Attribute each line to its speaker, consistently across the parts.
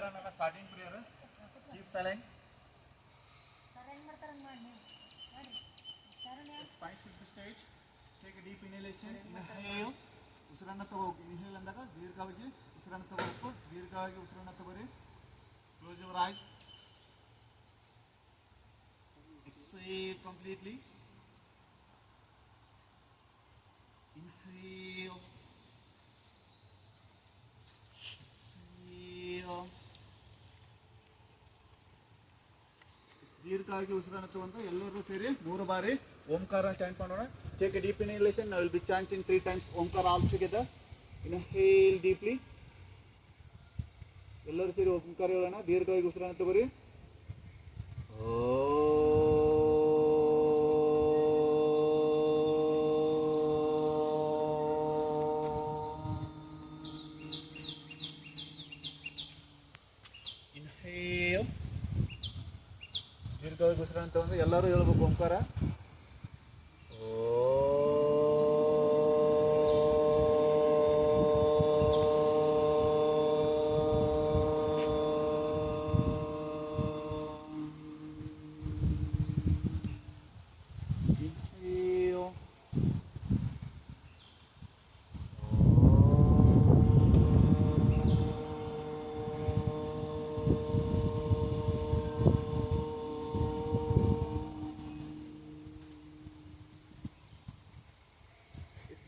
Speaker 1: Starting prayer. Keep silent. Spine shift to stage. Take a deep inhalation. Inhale. ಉಸಿರನ್ನು ತಗೋಬೇಕು. Inhale ಅಂದಾಗ ದೀರ್ಘವಾಗಿ ಉಸಿರನ್ನು ತಗೋಬೇಕು. ದೀರ್ಘವಾಗಿ ಉಸಿರನ್ನು ತಗೋರಿ. Close your eyes. Exhale completely. Inhale. Exhale. ದೀರ್ಘವಾಗಿ ಉಸಿರನ್ನು ತಗೊಂಡು ಎಲ್ಲರೂ ಸೇರಿ 3 ಬಾರಿ ಓಂಕಾರ ಚಾಂಟ್ ಮಾಡೋಣ. Take a deep inhalation. I will be chanting 3 times ಓಂಕಾರ all together. Inhale deeply. ಎಲ್ಲರೂ ಸೇರಿ ಓಂಕಾರ ಹೇಳೋಣ. ದೀರ್ಘವಾಗಿ ಉಸಿರನ್ನು ತಗೋರಿ. Inhale. ದೀರ್ಘವಾಗಿ ಉಸಿರನ್ನು ತಗೊಂಡು ಎಲ್ಲರೂ ಹೇಳ್ಬೇಕು ಓಂಕಾರ.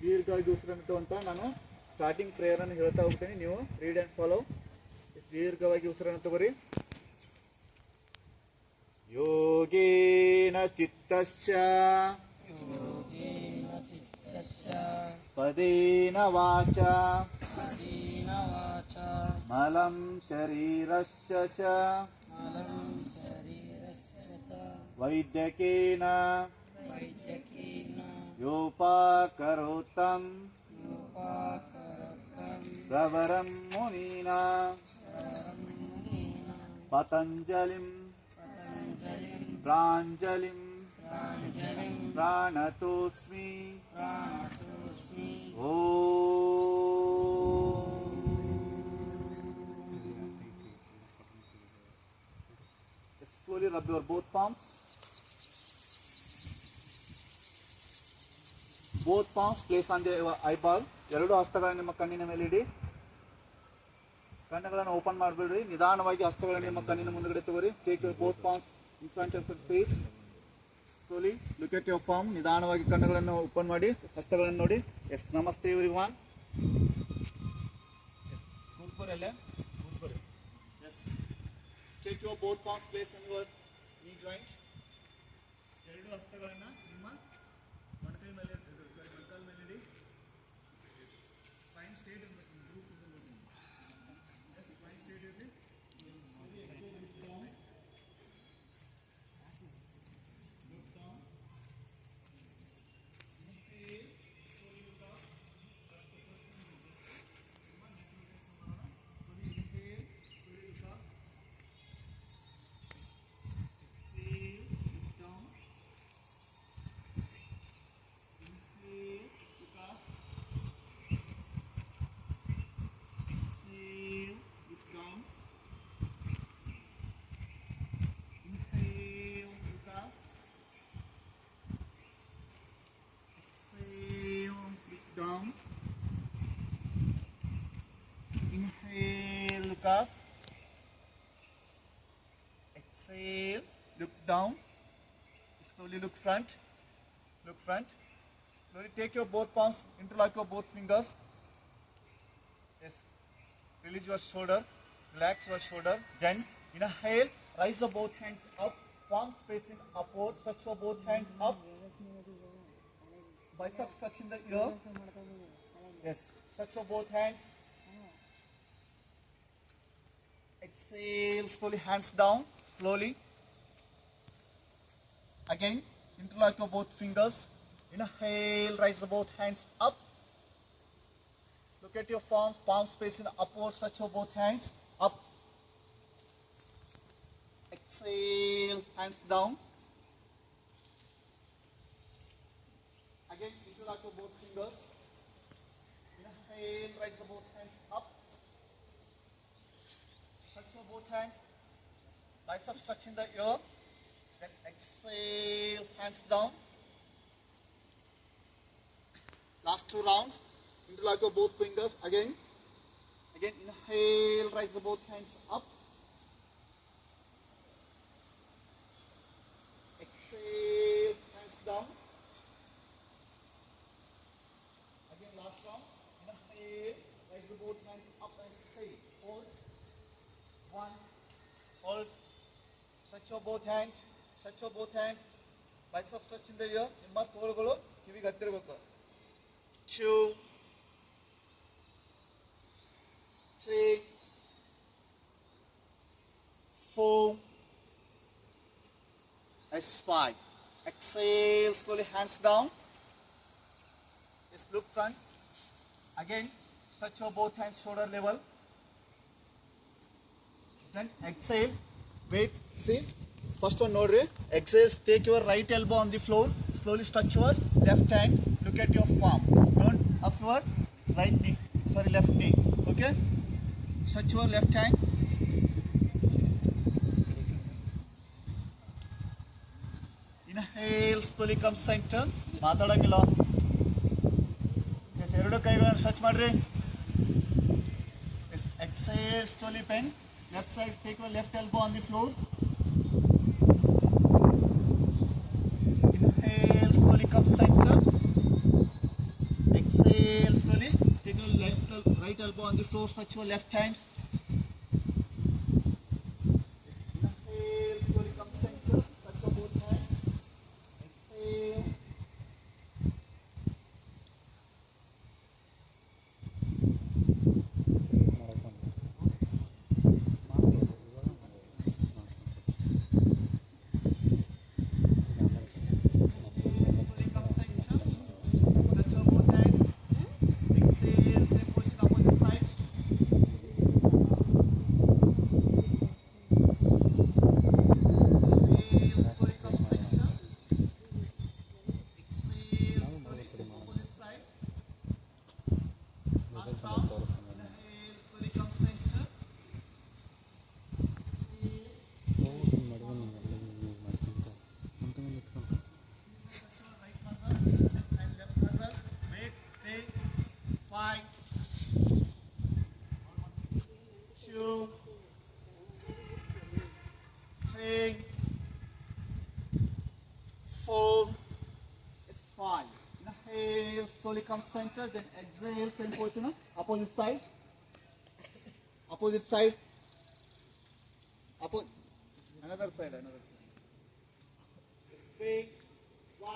Speaker 1: ದೀರ್ಘವಾಗಿ ಉಸಿರನ್ನು ಅಂತ ನಾನು ಸ್ಟಾರ್ಟಿಂಗ್ ಪ್ರೇಯರನ್ನು ಹೇಳ್ತಾ ಹೋಗ್ತೀನಿ. ನೀವು ರೀಡ್ ಆ್ಯಂಡ್ ಫಾಲೋ. ದೀರ್ಘವಾಗಿ ಉಸಿರನ್ನು ತಗೋರಿ. ಯೋಗೇನ ಚಿತ್ತಸ್ಯ ಪದೇನ ವಾಚ ಮಲಂ ಶರೀರಸ್ಯ ಚ ವೈದ್ಯಕೇನ ಯೋಪಾಕರೋತ್ತಂ ಪ್ರವರಂ ಮುನೀನಾ ಪತಂಜಲಿಂ ಪ್ರಾಂಜಲಿಂ ಪ್ರಾಣತೋಸ್ಮಿ Slowly rub your both palms. Both palms place on the eyeball. ಎರಡು ಹಸ್ತಗಳನ್ನು ನಿಮ್ಮ ಕಣ್ಣಿನ ಮೇಲೆ ಇಡಿ. ಕಣ್ಣುಗಳನ್ನು ಓಪನ್ ಮಾಡಬೇಡ್ರಿ. ನಿಧಾನವಾಗಿ ಹಸ್ತಗಳನ್ನು ನಿಮ್ಮ ಕಣ್ಣಿನ ಮುಂದುಗಡೆ ತಗೋರಿ. Take your both palms in front of your face. Slowly look at your palm. ನಿಧಾನವಾಗಿ ಕಣ್ಣುಗಳನ್ನು ಓಪನ್ ಮಾಡಿ ಹಸ್ತಗಳನ್ನು ನೋಡಿ. Yes, ನಮಸ್ತೆ everyone. Yes, ಕೂತ್ಕೊಳ್ಳಿ. ಕೂತ್ಕೊಳ್ಳಿ. Yes, take your both palms place on your knee joint. ಎರಡು ಹಸ್ತಗಳನ್ನು ನಿಮ್ಮ ಮೊಣಕೈ ಮೇಲೆ ಮೊಣಕಾಲ ಮೇಲೆ ಇಡಿ. ಸ್ಪೈನ್ ಸ್ಟ್ರೇಟ್ ಇರಬೇಕು. ಸ್ಪೈನ್ ಸ್ಟ್ರೇಟ್ ಇರಲಿ. Inhale, look up. Exhale, look down. Slowly look front. Look front. Slowly take your both palms, interlock your both fingers. Yes. Release your shoulder. Relax your shoulder. Then inhale, raise your both hands up. Palms facing upwards. Touch your both hands up. Biceps touching the ear. Yes. Touch your both hands. Exhale, slowly hands down, slowly. Again, interlock your both fingers. Inhale, raise the both hands up. Look at your palms facing upwards, touch your both hands up. Exhale, hands down. Again, interlock your both fingers. Inhale, raise the both hands up. Touch your both hands. Biceps touching the ear. Then exhale, hands down. Last 2 rounds. Interlock your both fingers again. Again, inhale, raise the both hands up. Exhale, hands down. Again, last round. Inhale, raise the both hands up and stay. Hold. 1. Hold. Stretch your both hands. Stretch your both hands. Biceps touching the ear. Nimma ತೋಳುಗಳು ಕಿವಿಗೆ ಹತ್ತಿರಬೇಕು. 2, 3, 4, and 5. Exhale, slowly hands down. Just look front. Again, stretch your both hands shoulder level. Then exhale. Wait, see. First one, nodre. Exhale, take your right elbow on the floor. Slowly stretch your left hand. Look at your palm. Don't upward, right knee. Sorry, left knee. Okay? Stretch your left hand. Inhale, slowly come center. ಮಾತಾಡಂಗಿಲ್ಲ. Yes, ಎರಡು ಕೈಗಳನ್ನು stretch ಮಾಡ್ರಿ. Yes, exhale, slowly bend. Left side, take your left elbow on the floor. Inhale, slowly come center. Exhale, slowly take your right elbow on the floor, touch your left hand. Inhale, slowly come center, touch your both hands. Exhale. Slowly come center, then exhale, same position, opposite side. Opposite side. Another side, another side. Swing. 1,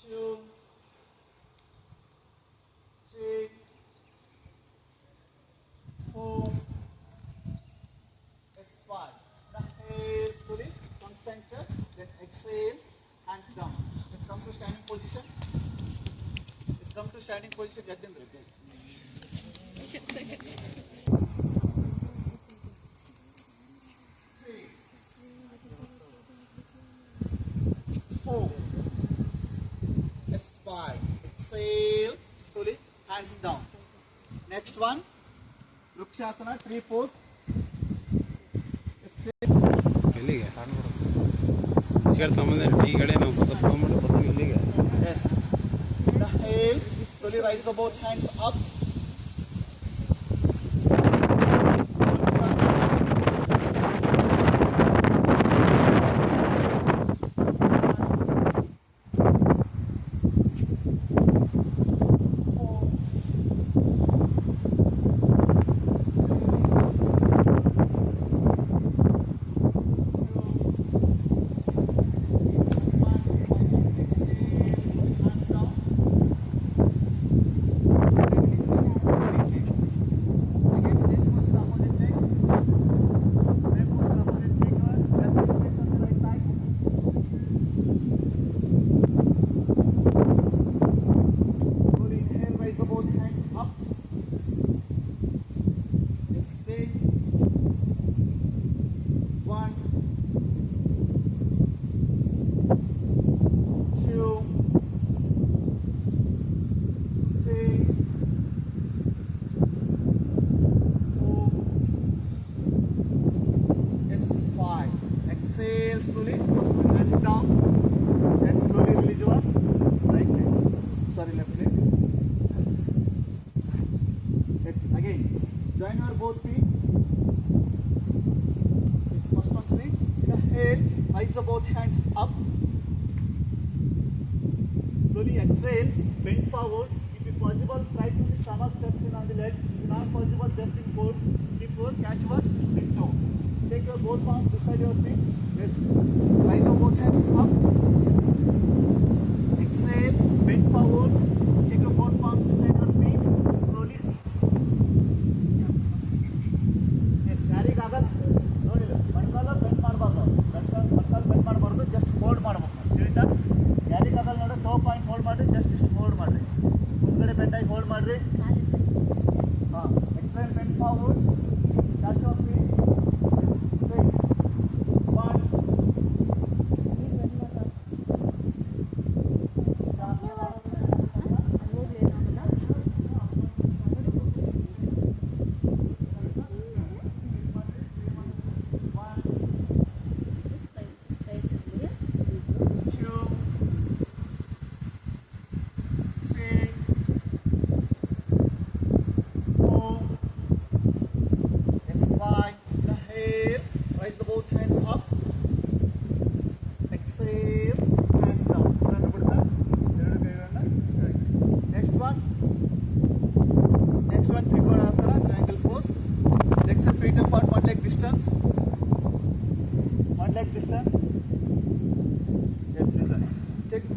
Speaker 1: 2, 3, 4, 5. Inhale, slowly come center, then exhale, hands down. Just come to standing position. Just come to standing position. Get them ready. 3, 4, 5. Exhale, slowly hands down. Next one, Vrikshasana, tree pose. Yes. Inhale, slowly raise the both hands up. Inhale slowly. Hands down. And slowly release your right leg. Sorry, left leg. Yes. Again. Join your both feet. First one, see. Inhale. Raise the both hands up. Slowly exhale. Bend forward. If possible, try to the stomach testing on the leg. If not possible, just in core. Before catch your big toe. Take your both palms beside your feet. Yes. Rise your both hands up. Exhale. Bend forward. Take your both palms beside your feet. Slowly. Yes. Carry kagal. ನೋಡಿಲ್ಲ ಮಣ್ಕಾಲ bend ಮಾಡಬಾರ್ದು ಮಣ್ಕಾಲ bend ಮಾಡಬಾರ್ದು just hold ಮಾಡಬೇಕು ತಿಳಿತಾ carry Kagal ನೋಡಿ ಟೋ point hold ಮಾಡಿ just ಇಷ್ಟು hold ಮಾಡಿರಿ ಮುಂದ್ಗಡೆ ಬೆಂಡಾಗಿ ಹೋಲ್ಡ್ ಮಾಡಿರಿ ಹಾಂ exile bend forward catch of feet straight one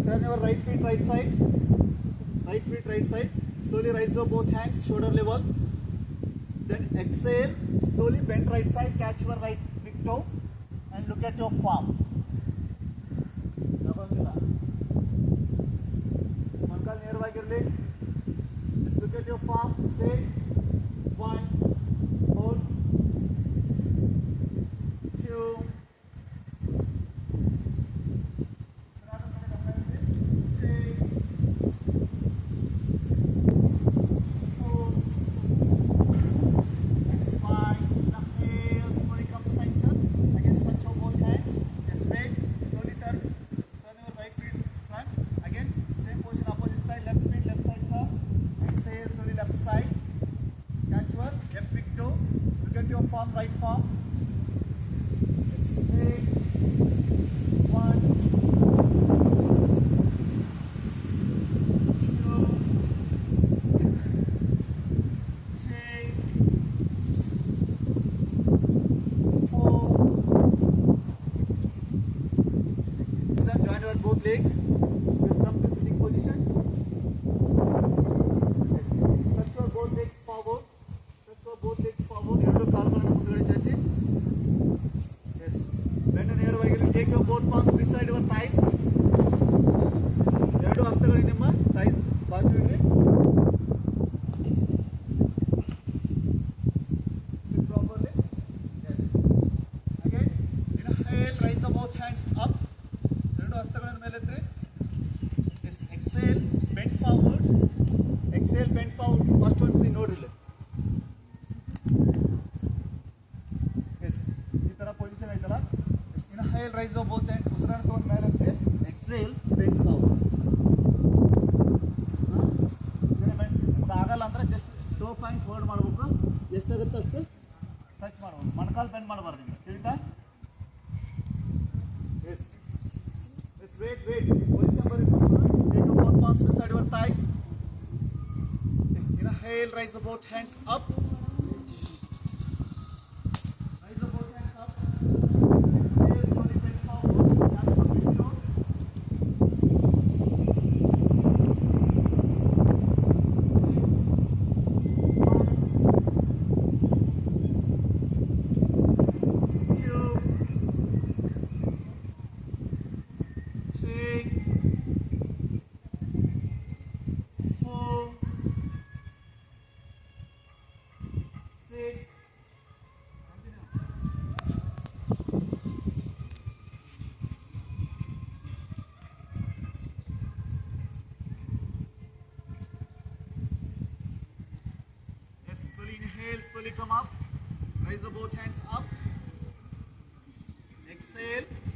Speaker 1: turn your right feet right side, slowly raise your both hands shoulder level, then exhale, slowly bend right side, catch your right big toe and look at your palm. Mankal nearby girli, just look at your palm, stay, one, hold, two, right palm. Take one, two, three, four. Join your both legs. Just come to sitting position. Touch your both legs forward. ಎರಡು ಕಾಲುಗಳನ್ನು ಮುಂದುಗಡೆ ಚಾಚಿ. Yes. Bend ನೇರವಾಗಿ take your both palms beside your thighs. ಎರಡು ಹಸ್ತಗಳು ನಿಮ್ಮ thighs ಬಾಜು ಇರಲಿ. Sit properly. Yes. Again, inhale, raise the both hands up. ಎರಡು ಹಸ್ತಗಳನ್ನು ಮೇಲೆ ಎತ್ತಿರಿ. Yes. Exhale, bend forward. Exhale, bend forward. First one see ನೋಡ್ರಿ. Inhale, raise your both hands. ಉಸಿರಾಟ ತಗೊಂಡು ಮೇಲೆ ಎತ್ತಿ. Exhale, bend forward. ನಿಮ್ಗೆ ಆಗಲ್ಲ ಅಂದ್ರೆ ಜಸ್ಟ್ ಟೋ ಪಾಯಿಂಟ್ ಹೋಲ್ಡ್ ಮಾಡಬೇಕು. ಎಷ್ಟಾಗುತ್ತೆ ಅಷ್ಟು ಟಚ್ ಮಾಡಬೇಕು. ಮೊಣಕಾಲು ಬೆಂಡ್ ಮಾಡಬಾರ್ದು ನಿಮ್ಗೆ ತಿಳಿತಾ. ಎಸ್ ಎಸ್ ವೇಟ್ ಪೊಸಿಷನ್ ಬರೀ. Take your both palms beside your thighs. Yes. Inhale, raise the both hands up.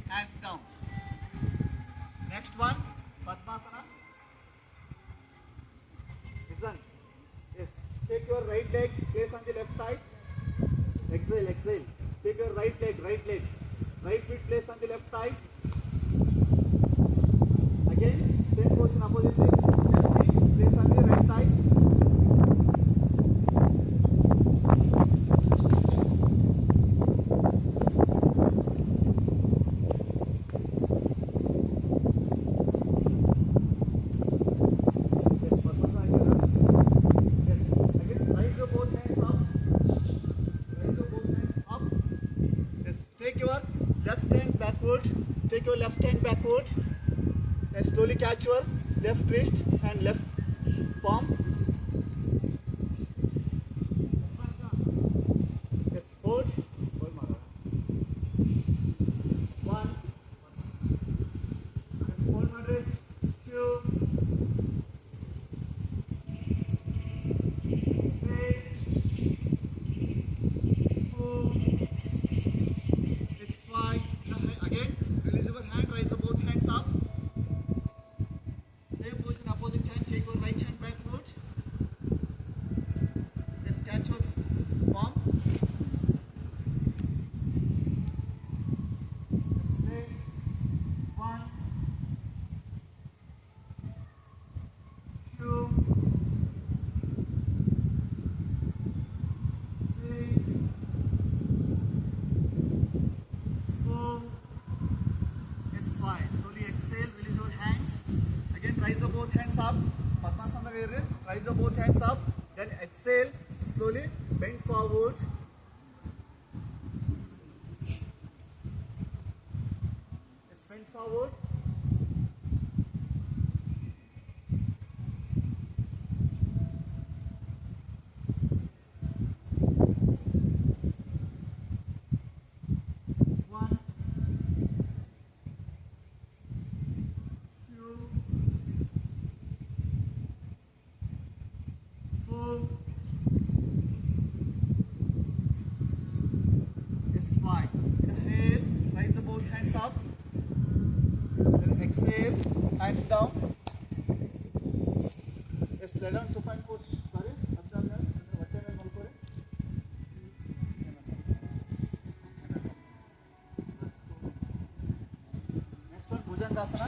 Speaker 1: hands down. Next one, Padmasana. Listen. Yes. Take your right leg, place on the left side. Exhale, exhale. Take your right leg. Right feet place on the left side. Again, same position opposite leg. Left feet place on the right side. Take your left hand backward and slowly catch your left wrist and left palm. Yes, hold. One. Yes, hold, Madrid. Two. Three. Four. Yes, five. Again. Release your hand, raise both hands up. Same position, opposite hand, take your right hand backward. Just catch your palm. Just one, two, three, four. Slowly exhale, release your hands. Again, raise the both hands up. Padmasana where raise the both hands up. Then exhale, slowly bend forward. Just bend forward. One. Inhale, raise the both hands up. Then exhale, hands down. Yes, lay down supine pose. Sorry, abdominal. Next one, Bhujangasana.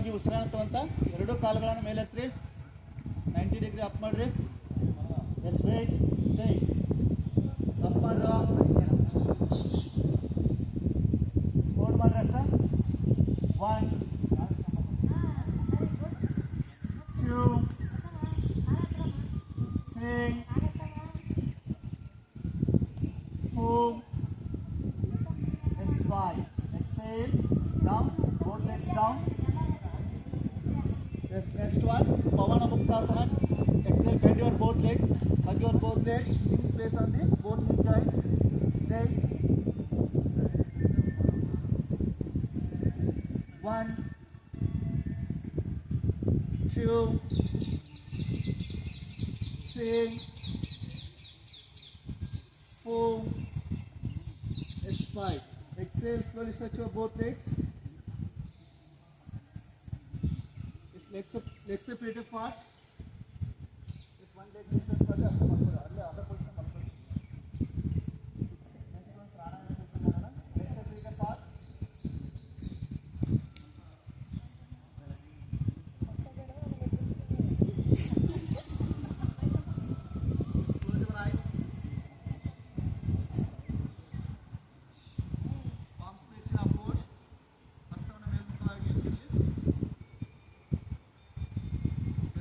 Speaker 1: ದೀರ್ಘವಾಗಿ ಉಸಿರಾಟ ತಗೊಂತ ಎರಡು ಕಾಲುಗಳನ್ನು ಮೇಲೆತ್ರಿ. 90 degree up ಮಾಡ್ರಿ. S wait stay up ಮಾಡ್ರ. Hold ಮಾಡ್ರಿ ಅಷ್ಟ. 1 2 3 4 yes 5. Exhale down, both legs down. Yes, next one Pavana Muktasana. Exhale, bend your both legs, hug your both legs, chin place on the both knee joint. Stay. 1 2 3 4 yes 5. Exhale, slowly stretch your both legs. Legs separate apart. Just one leg distance further. Other position malkoli. Next one pranayama chestunnara. Legs separate apart. Close your eyes. Palms facing upward. ಹಸ್ತವನ್ನು ಮೇಲ್ಮುಖವಾಗಿ ಎತ್ತಿ.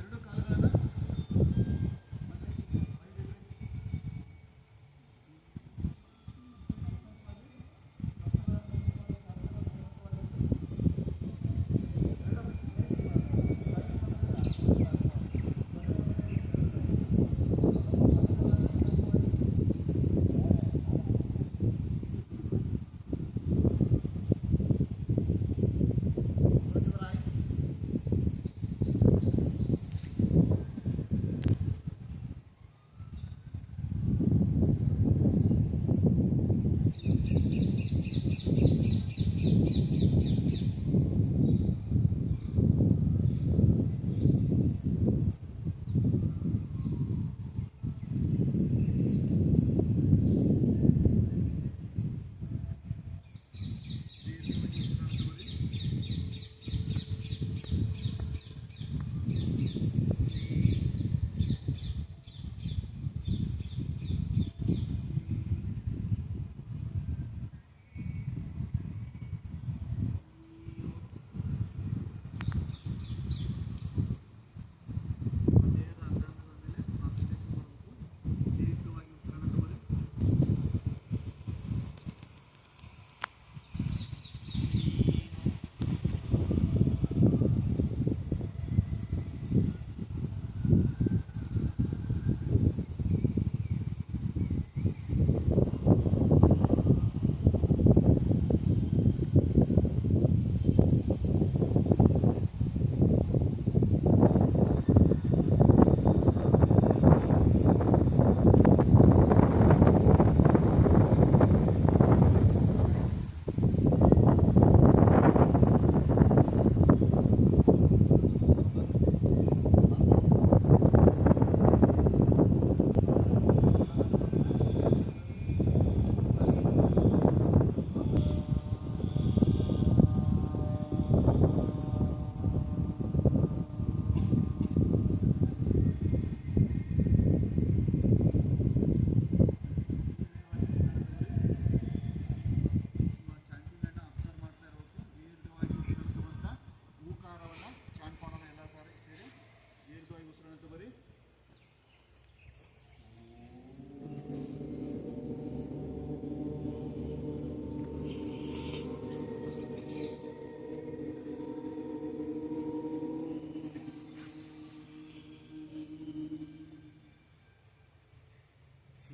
Speaker 1: ಎರಡು ಕಾಲುಗಳನ್ನು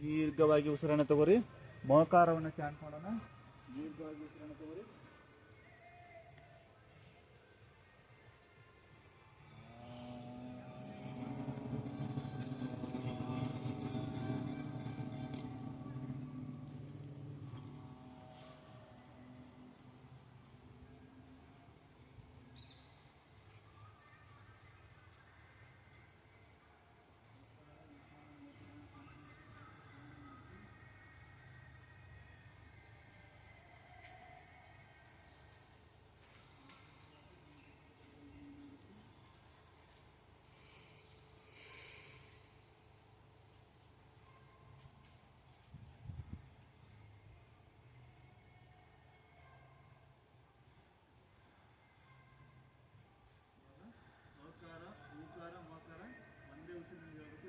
Speaker 1: ದೀರ್ಘವಾಗಿ ಉಸಿರನ್ನು ತಗೋರಿ. ಮೋಕಾರವನ್ನು chant ಮಾಡೋಣ. ದೀರ್ಘವಾಗಿ ಉಸಿರನ್ನು ತಗೋರಿ.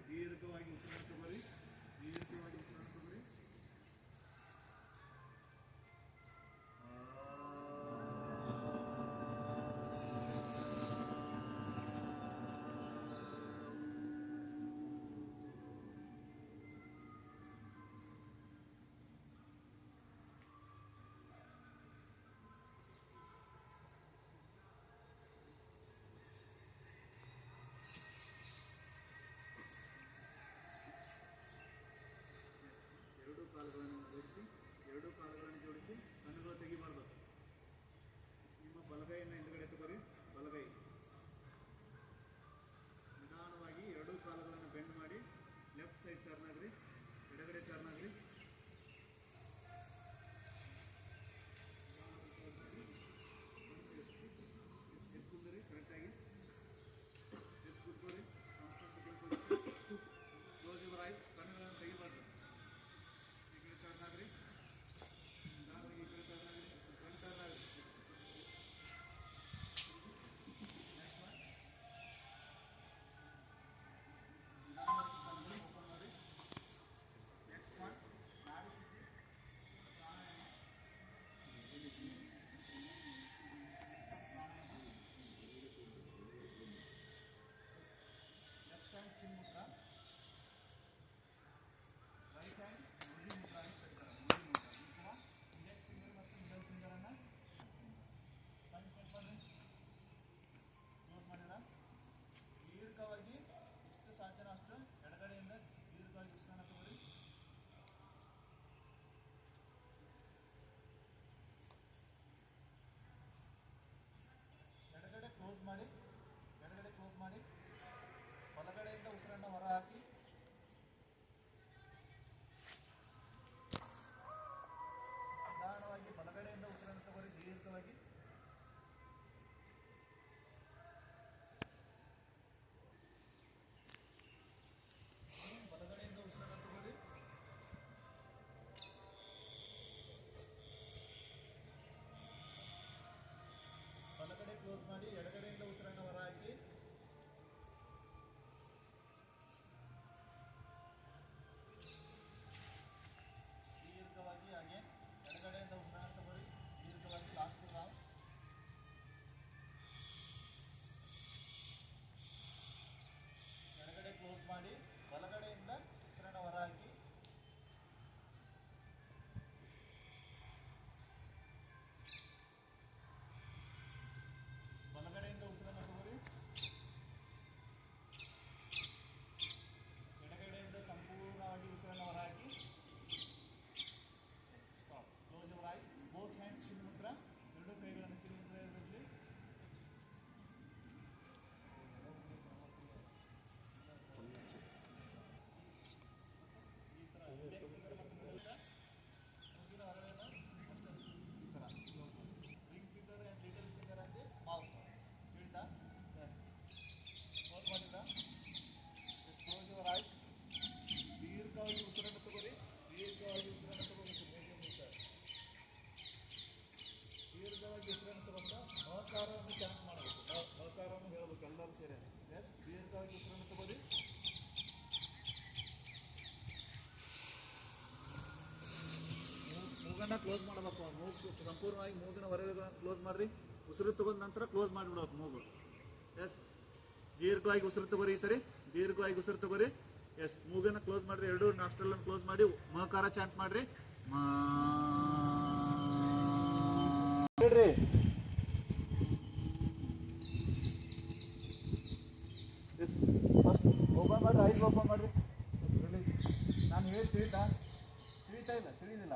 Speaker 1: ದೀರ್ಘವಾಗಿ ಉಸಿರನ್ನು ತಗೊಳ್ಳಿ. ದೀರ್ಘವಾಗಿ ಉಸಿರನ್ನು ತಗೊಳ್ಳಿ. ಎರಡು ಕಾಲುಗಳನ್ನು ಜೋಡಿಸಿ ಕಣ್ಣುಗಳು ತೆಗಿಬಾರ್ದು. ನಿಮ್ಮ ಬಲಗೈಯನ್ನು ಹಿಂದುಗಡೆ ತಗೋರಿ. ಬಲಗೈ ನಿಧಾನವಾಗಿ ಎರಡೂ ಕಾಲುಗಳನ್ನು ಬೆಂಡ್ ಮಾಡಿ ಲೆಫ್ಟ್ ಸೈಡ್ ಟರ್ನ್ ಆಗ್ರಿ, ಎಡಗಡೆ ಟರ್ನ್ ಆಗ್ರಿ. ಎದ್ದು ಕುಂದ್ರಿ ಕರೆಕ್ಟಾಗಿ. ಎದ್ದು ಕೂತ್ಕೋರಿ. Close your ice. ಕಣ್ಣುಗಳನ್ನು ತೆಗಿಬಾರ್ದು. ಈ ಕಡೆ ಟರ್ನ್ ಆಗ್ರಿ. ನಿಧಾನವಾಗಿ ಈ ಕಡೆ ಟರ್ನ್ ಆಗ್ರಿ. ಫ್ರಂಟ್ ಟರ್ನ್ ಆಗ್ರಿ. Next one. ನಿಧಾನವಾಗಿ ಕಣ್ಣುಗಳು ಓಪನ್ ಮಾಡಿ. Next one. ನಾಡಿ ಸ್ಥಿತಿ. Pranayama. Left hand chin mudra. Right hand ನುಡಿ ಮುದ್ರ ಅಂತ ಕರೀತಾರೆ. ನುಡಿ ಮುದ್ರ. ಈ ಕೂಡ ಇಂಡೆಕ್ಸ್ ಫಿಂಗರ್ ಮತ್ತು ಮಿಡಲ್ ಫಿಂಗರನ್ನು ಕಣ್ಣು ಸ್ಟೆಪ್ ಮಾಡಿ ಕ್ಲೋಸ್ ಮಾಡಿರ. ದೀರ್ಘವಾಗಿ ಎಷ್ಟು ಸಾಧ್ಯನೋ ಅಷ್ಟು ಎಡಗಡೆಯಿಂದ ದೀರ್ಘವಾಗಿ ಉಸಿರನ್ನು ತಗೊಳ್ಳಿ. ಎಡಗಡೆ ಕ್ಲೋಸ್ ಮಾಡಿ. ಎಡಗಡೆ ಕ್ಲೋಸ್ ಮಾಡಿ. ಬಲಗಡೆಯಿಂದ ಉಸಿರನ್ನು ಹೊರ ಹಾಕಿ. ನಿಧಾನವಾಗಿ ಬಲಗಡೆಯಿಂದ ಉಸಿರನ್ನು ತಗೊಳ್ಳಿ. ದೀರ್ಘವಾಗಿ. ಬಲಗಡೆಯಿಂದ ಉಸಿರನ್ನು ತಗೊಳ್ಳಿ. ಬಲಗಡೆ ಕ್ಲೋಸ್ ಮಾಡಿ. ಎಡಗಡೆಯಿಂದ ಉಸಿರನ್ನು ಹೊರ ಹಾಕಿ. ದೀರ್ಘವಾಗಿ ಹಾಗೆ ಎಡಗಡೆಯಿಂದ ಉಸಿರನ್ನು ತಗೊಳ್ಳಿ. ದೀರ್ಘವಾಗಿ ಲಾಸ್ಟ್ ರೌಂಡ್. ಎಡಗಡೆ ಕ್ಲೋಸ್ ಮಾಡಿ. ಬಲಗಡೆಯಿಂದ ಉಸಿರನ್ನು ಹೊರ ಹಾಕಿ. ಬಲಗಡೆಯಿಂದ ಉಸಿರನ್ನು ತಗೊಳ್ಳಿ. ಎಡಗಡೆಯಿಂದ ಸಂಪೂರ್ಣವಾಗಿ ಉಸಿರನ್ನು ಹೊರ ಹಾಕಿ. Stop. Close your eyes. Both hands chin mudra. ಎರಡು ಕೈಗಳನ್ನು ಚಿನ್ ಮುದ್ರೆಯಲ್ಲಿ. ಈ ಥರ ಇಂಡೆಕ್ಸ್ ಫಿಂಗರ್ ಮತ್ತು ಮಿಡಲ್ ಮುಂದಿನ ಹೊರಗಡೆನ ಈ ಥರ ring finger and little finger ಅಂದರೆ ಮೌತ್. ತಿಳಿತಾ? ಕ್ಲೋಸ್ ಮಾಡಿದ್ರಾ? Close your ice. ದೀರ್ಘವಾಗಿ ಉಸಿರನ್ನು ತಗೊಳ್ಳಿ. ದೀರ್ಘವಾಗಿ ಉಸಿರನ್ನು ತಗೋಬೇಕು. ದೀರ್ಘವಾಗಿ ಉಸಿರನ್ನು ತಗೊಂಡು ಮಹಕಾರವನ್ನು ಚಾಂಟ್ ಮಾಡಬೇಕು. ಮಹಕಾರವನ್ನು ಹೇಳಬೇಕು ಎಲ್ಲರೂ ಸೇರಿ. ಎಸ್. ದೀರ್ಘವಾಗಿ ಉಸಿರನ್ನು ತಗೊಳ್ಳಿ. ಮೂಗನ್ನು ಕ್ಲೋಸ್ ಮಾಡಬೇಕು. ಮೂಗು ಸಂಪೂರ್ಣವಾಗಿ ಮೂಗಿನ ಹೊರಗಳನ್ನು ಕ್ಲೋಸ್ ಮಾಡಿರಿ. ಉಸಿರು ತಗೊಂಡ ನಂತರ ಕ್ಲೋಸ್ ಮಾಡಿಬಿಡೋದು ಮೂಗು. ಎಸ್. ದೀರ್ಘವಾಗಿ ಉಸಿರು ತಗೋರಿ. ಈ ಸರಿ ದೀರ್ಘವಾಗಿ ಉಸಿರು ತಗೋರಿ. ಎಸ್. ಮೂಗನ್ನು ಕ್ಲೋಸ್ ಮಾಡಿರಿ. ಎರಡು ನಾಸ್ಟ್ರಲನ್ನು ಕ್ಲೋಸ್ ಮಾಡಿ ಮಹಕಾರ ಚಾಂಟ್ ಮಾಡಿರಿ. ಹೇಳ್ರಿ. ಎಸ್. ಫಸ್ಟ್ ಓಪನ್ ಮಾಡಿರಿ. ಐಸ್ ಓಪನ್ ಮಾಡಿರಿ. ನಾನು ಹೇಳಿ ತಿಳಿತಾ ಇಲ್ಲ? ತಿಳಿಲಿಲ್ಲ.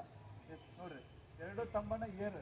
Speaker 1: ಎಸ್. ನೋಡ್ರಿ. ಎರಡು ತಮ್ಮನ ಏರ್